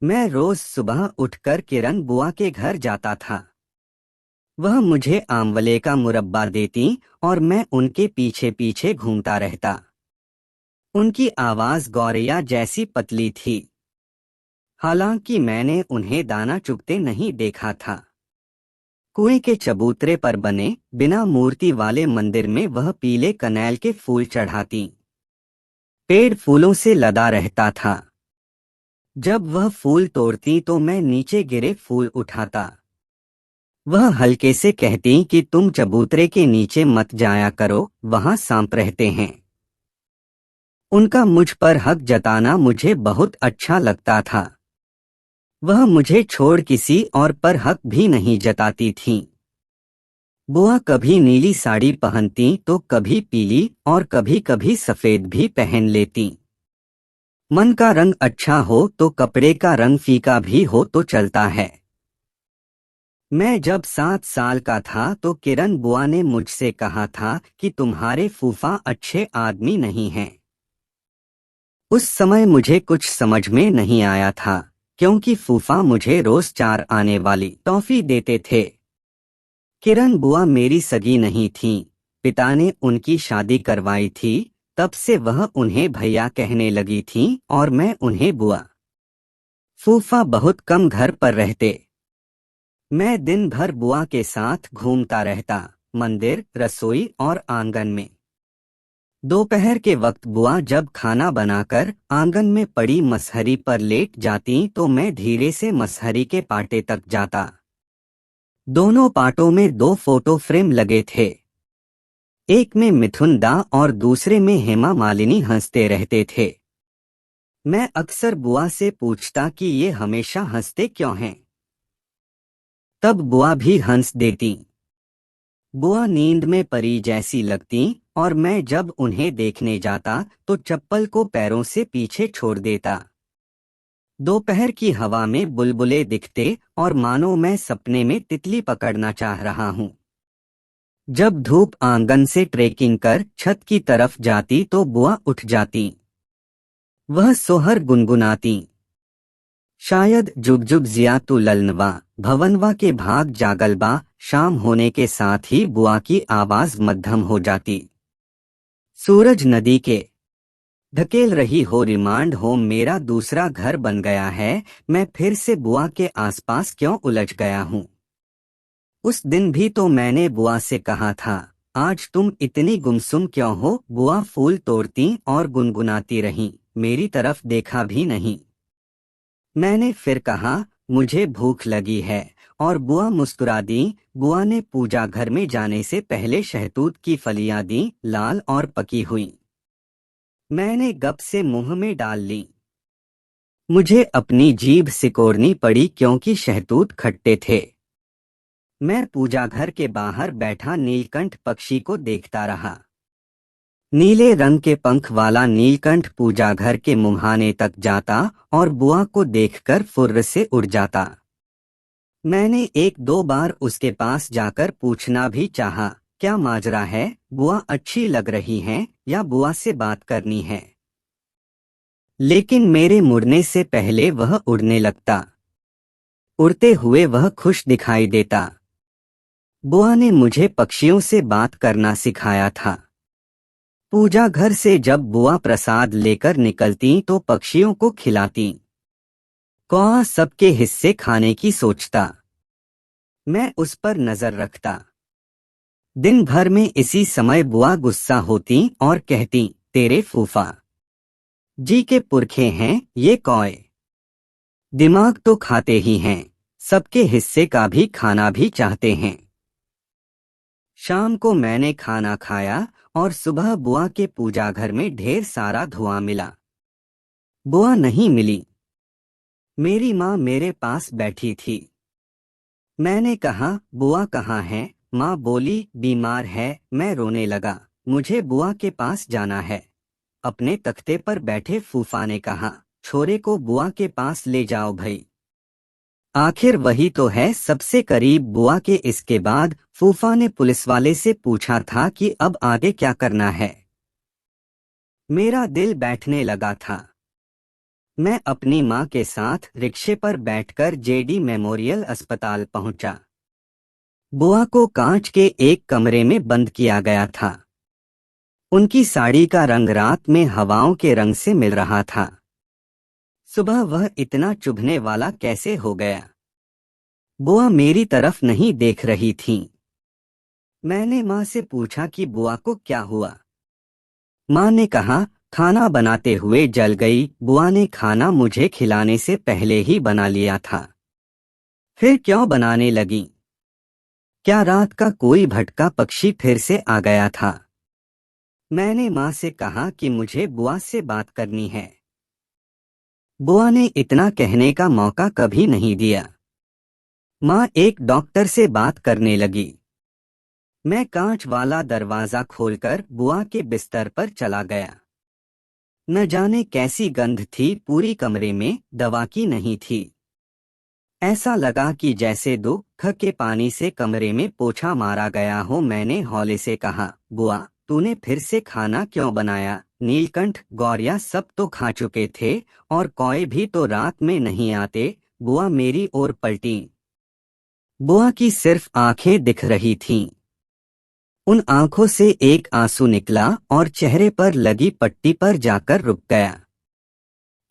मैं रोज सुबह उठकर किरण बुआ के घर जाता था। वह मुझे आंवले का मुरब्बा देती और मैं उनके पीछे पीछे घूमता रहता। उनकी आवाज गौरैया जैसी पतली थी। हालांकि मैंने उन्हें दाना चुगते नहीं देखा था। कुएं के चबूतरे पर बने बिना मूर्ति वाले मंदिर में वह पीले कनेल के फूल चढ़ाती। पेड़ फूलों से लदा रहता था। जब वह फूल तोड़ती तो मैं नीचे गिरे फूल उठाता। वह हल्के से कहती कि तुम चबूतरे के नीचे मत जाया करो, वहां सांप रहते हैं। उनका मुझ पर हक जताना मुझे बहुत अच्छा लगता था। वह मुझे छोड़ किसी और पर हक भी नहीं जताती थीं। बुआ कभी नीली साड़ी पहनती तो कभी पीली और कभी कभी सफेद भी पहन लेती। मन का रंग अच्छा हो तो कपड़े का रंग फीका भी हो तो चलता है। मैं जब 7 साल का था तो किरण बुआ ने मुझसे कहा था कि तुम्हारे फूफा अच्छे आदमी नहीं हैं। उस समय मुझे कुछ समझ में नहीं आया था, क्योंकि फूफा मुझे रोज 4 आने वाली टॉफी देते थे। किरण बुआ मेरी सगी नहीं थीं, पिता ने उनकी शादी करवाई थी। तब से वह उन्हें भैया कहने लगी थीं और मैं उन्हें बुआ। फूफा बहुत कम घर पर रहते। मैं दिन भर बुआ के साथ घूमता रहता, मंदिर, रसोई और आंगन में। दोपहर के वक्त बुआ जब खाना बनाकर आंगन में पड़ी मसहरी पर लेट जाती तो मैं धीरे से मसहरी के पाटे तक जाता। दोनों पाटों में 2 फोटो फ्रेम लगे थे। एक में मिथुन दा और दूसरे में हेमा मालिनी हंसते रहते थे। मैं अक्सर बुआ से पूछता कि ये हमेशा हंसते क्यों हैं। तब बुआ भी हंस देती। बुआ नींद में परी जैसी लगती और मैं जब उन्हें देखने जाता तो चप्पल को पैरों से पीछे छोड़ देता। दोपहर की हवा में बुलबुले दिखते और मानो मैं सपने में तितली पकड़ना चाह रहा हूँ। जब धूप आंगन से ट्रेकिंग कर छत की तरफ जाती तो बुआ उठ जाती। वह सोहर गुनगुनाती। शायद जुग जुग जिया तू ललनवा, भवनवा के भाग जागलबा। शाम होने के साथ ही बुआ की आवाज मध्यम हो जाती। सूरज नदी के ढकेल रही हो रिमांड होम मेरा दूसरा घर बन गया है। मैं फिर से बुआ के आसपास क्यों उलझ गया हूँ। उस दिन भी तो मैंने बुआ से कहा था, आज तुम इतनी गुमसुम क्यों हो। बुआ फूल तोड़ती और गुनगुनाती रहीं, मेरी तरफ देखा भी नहीं। मैंने फिर कहा, मुझे भूख लगी है, और बुआ मुस्कुरा दी। बुआ ने पूजा घर में जाने से पहले शहतूत की फलियां दी, लाल और पकी हुई। मैंने गप से मुंह में डाल ली। मुझे अपनी जीभ सिकोड़नी पड़ी क्योंकि शहतूत खट्टे थे। मैं पूजा घर के बाहर बैठा नीलकंठ पक्षी को देखता रहा। नीले रंग के पंख वाला नीलकंठ पूजा घर के मुहाने तक जाता और बुआ को देखकर फुर्र से उड़ जाता। मैंने 1-2 बार उसके पास जाकर पूछना भी चाहा, क्या माजरा है, बुआ अच्छी लग रही हैं या बुआ से बात करनी है। लेकिन मेरे मुड़ने से पहले वह उड़ने लगता। उड़ते हुए वह खुश दिखाई देता। बुआ ने मुझे पक्षियों से बात करना सिखाया था। पूजा घर से जब बुआ प्रसाद लेकर निकलती तो पक्षियों को खिलाती। कौआ सबके हिस्से खाने की सोचता। मैं उस पर नजर रखता। दिन भर में इसी समय बुआ गुस्सा होती और कहती, तेरे फूफा जी के पुरखे हैं ये कौए। दिमाग तो खाते ही हैं, सबके हिस्से का भी खाना भी चाहते हैं। शाम को मैंने खाना खाया और सुबह बुआ के पूजा घर में ढेर सारा धुआं मिला। बुआ नहीं मिली। मेरी माँ मेरे पास बैठी थी। मैंने कहा, बुआ कहाँ है। माँ बोली, बीमार है। मैं रोने लगा, मुझे बुआ के पास जाना है। अपने तख्ते पर बैठे फूफा ने कहा, छोरे को बुआ के पास ले जाओ भई। आखिर वही तो है सबसे करीब बुआ के। इसके बाद फूफा ने पुलिस वाले से पूछा था कि अब आगे क्या करना है। मेरा दिल बैठने लगा था। मैं अपनी माँ के साथ रिक्शे पर बैठकर जेडी मेमोरियल अस्पताल पहुंचा। बुआ को कांच के एक कमरे में बंद किया गया था। उनकी साड़ी का रंग रात में हवाओं के रंग से मिल रहा था। सुबह वह इतना चुभने वाला कैसे हो गया? बुआ मेरी तरफ नहीं देख रही थीं। मैंने माँ से पूछा कि बुआ को क्या हुआ। माँ ने कहा, खाना बनाते हुए जल गई। बुआ ने खाना मुझे खिलाने से पहले ही बना लिया था। फिर क्यों बनाने लगी? क्या रात का कोई भटका पक्षी फिर से आ गया था? मैंने माँ से कहा कि मुझे बुआ से बात करनी है। बुआ ने इतना कहने का मौका कभी नहीं दिया। माँ एक डॉक्टर से बात करने लगी। मैं कांच वाला दरवाजा खोलकर बुआ के बिस्तर पर चला गया। न जाने कैसी गंध थी पूरी कमरे में, दवा की नहीं थी। ऐसा लगा कि जैसे दुख के पानी से कमरे में पोछा मारा गया हो। मैंने हौले से कहा, बुआ तूने फिर से खाना क्यों बनाया? नीलकंठ गौरिया सब तो खा चुके थे और कौए भी तो रात में नहीं आते। बुआ मेरी ओर पलटी। बुआ की सिर्फ आंखें दिख रही थीं। उन आंखों से एक आंसू निकला और चेहरे पर लगी पट्टी पर जाकर रुक गया।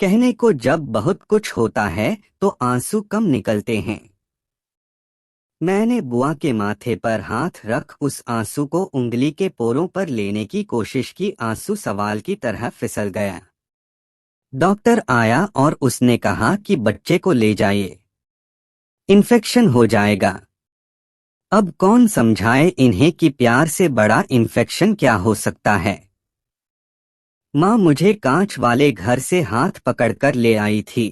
कहने को जब बहुत कुछ होता है तो आंसू कम निकलते हैं। मैंने बुआ के माथे पर हाथ रख उस आंसू को उंगली के पोरों पर लेने की कोशिश की। आंसू सवाल की तरह फिसल गया। डॉक्टर आया और उसने कहा कि बच्चे को ले जाइए, इन्फेक्शन हो जाएगा। अब कौन समझाए इन्हें कि प्यार से बड़ा इन्फेक्शन क्या हो सकता है। माँ मुझे कांच वाले घर से हाथ पकड़कर ले आई थी।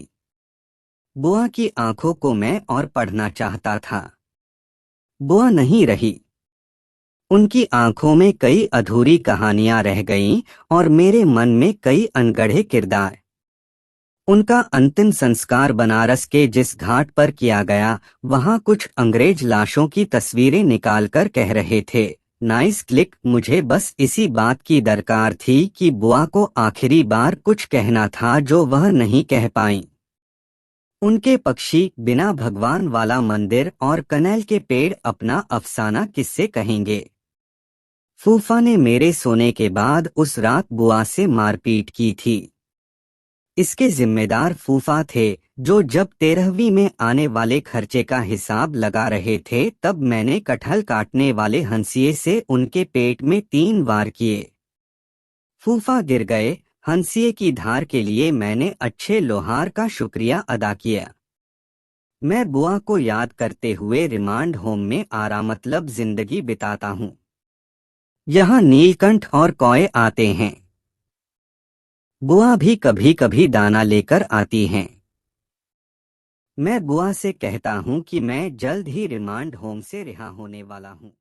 बुआ की आंखों को मैं और पढ़ना चाहता था। बुआ नहीं रही। उनकी आंखों में कई अधूरी कहानियां रह गईं और मेरे मन में कई अनगढ़े किरदार। उनका अंतिम संस्कार बनारस के जिस घाट पर किया गया, वहां कुछ अंग्रेज लाशों की तस्वीरें निकालकर कह रहे थे, नाइस क्लिक। मुझे बस इसी बात की दरकार थी कि बुआ को आखिरी बार कुछ कहना था जो वह नहीं कह पाईं। उनके पक्षी, बिना भगवान वाला मंदिर और कनेल के पेड़ अपना अफसाना किससे कहेंगे? फूफा ने मेरे सोने के बाद उस रात बुआ से मारपीट की थी। इसके जिम्मेदार फूफा थे, जो जब 13वीं में आने वाले खर्चे का हिसाब लगा रहे थे तब मैंने कटहल काटने वाले हंसिए से उनके पेट में 3 वार किए। फूफा गिर गए। हंसिए की धार के लिए मैंने अच्छे लोहार का शुक्रिया अदा किया। मैं बुआ को याद करते हुए रिमांड होम में आरामतलब जिंदगी बिताता हूँ। यहाँ नीलकंठ और कौए आते हैं। बुआ भी कभी कभी दाना लेकर आती हैं। मैं बुआ से कहता हूँ कि मैं जल्द ही रिमांड होम से रिहा होने वाला हूँ।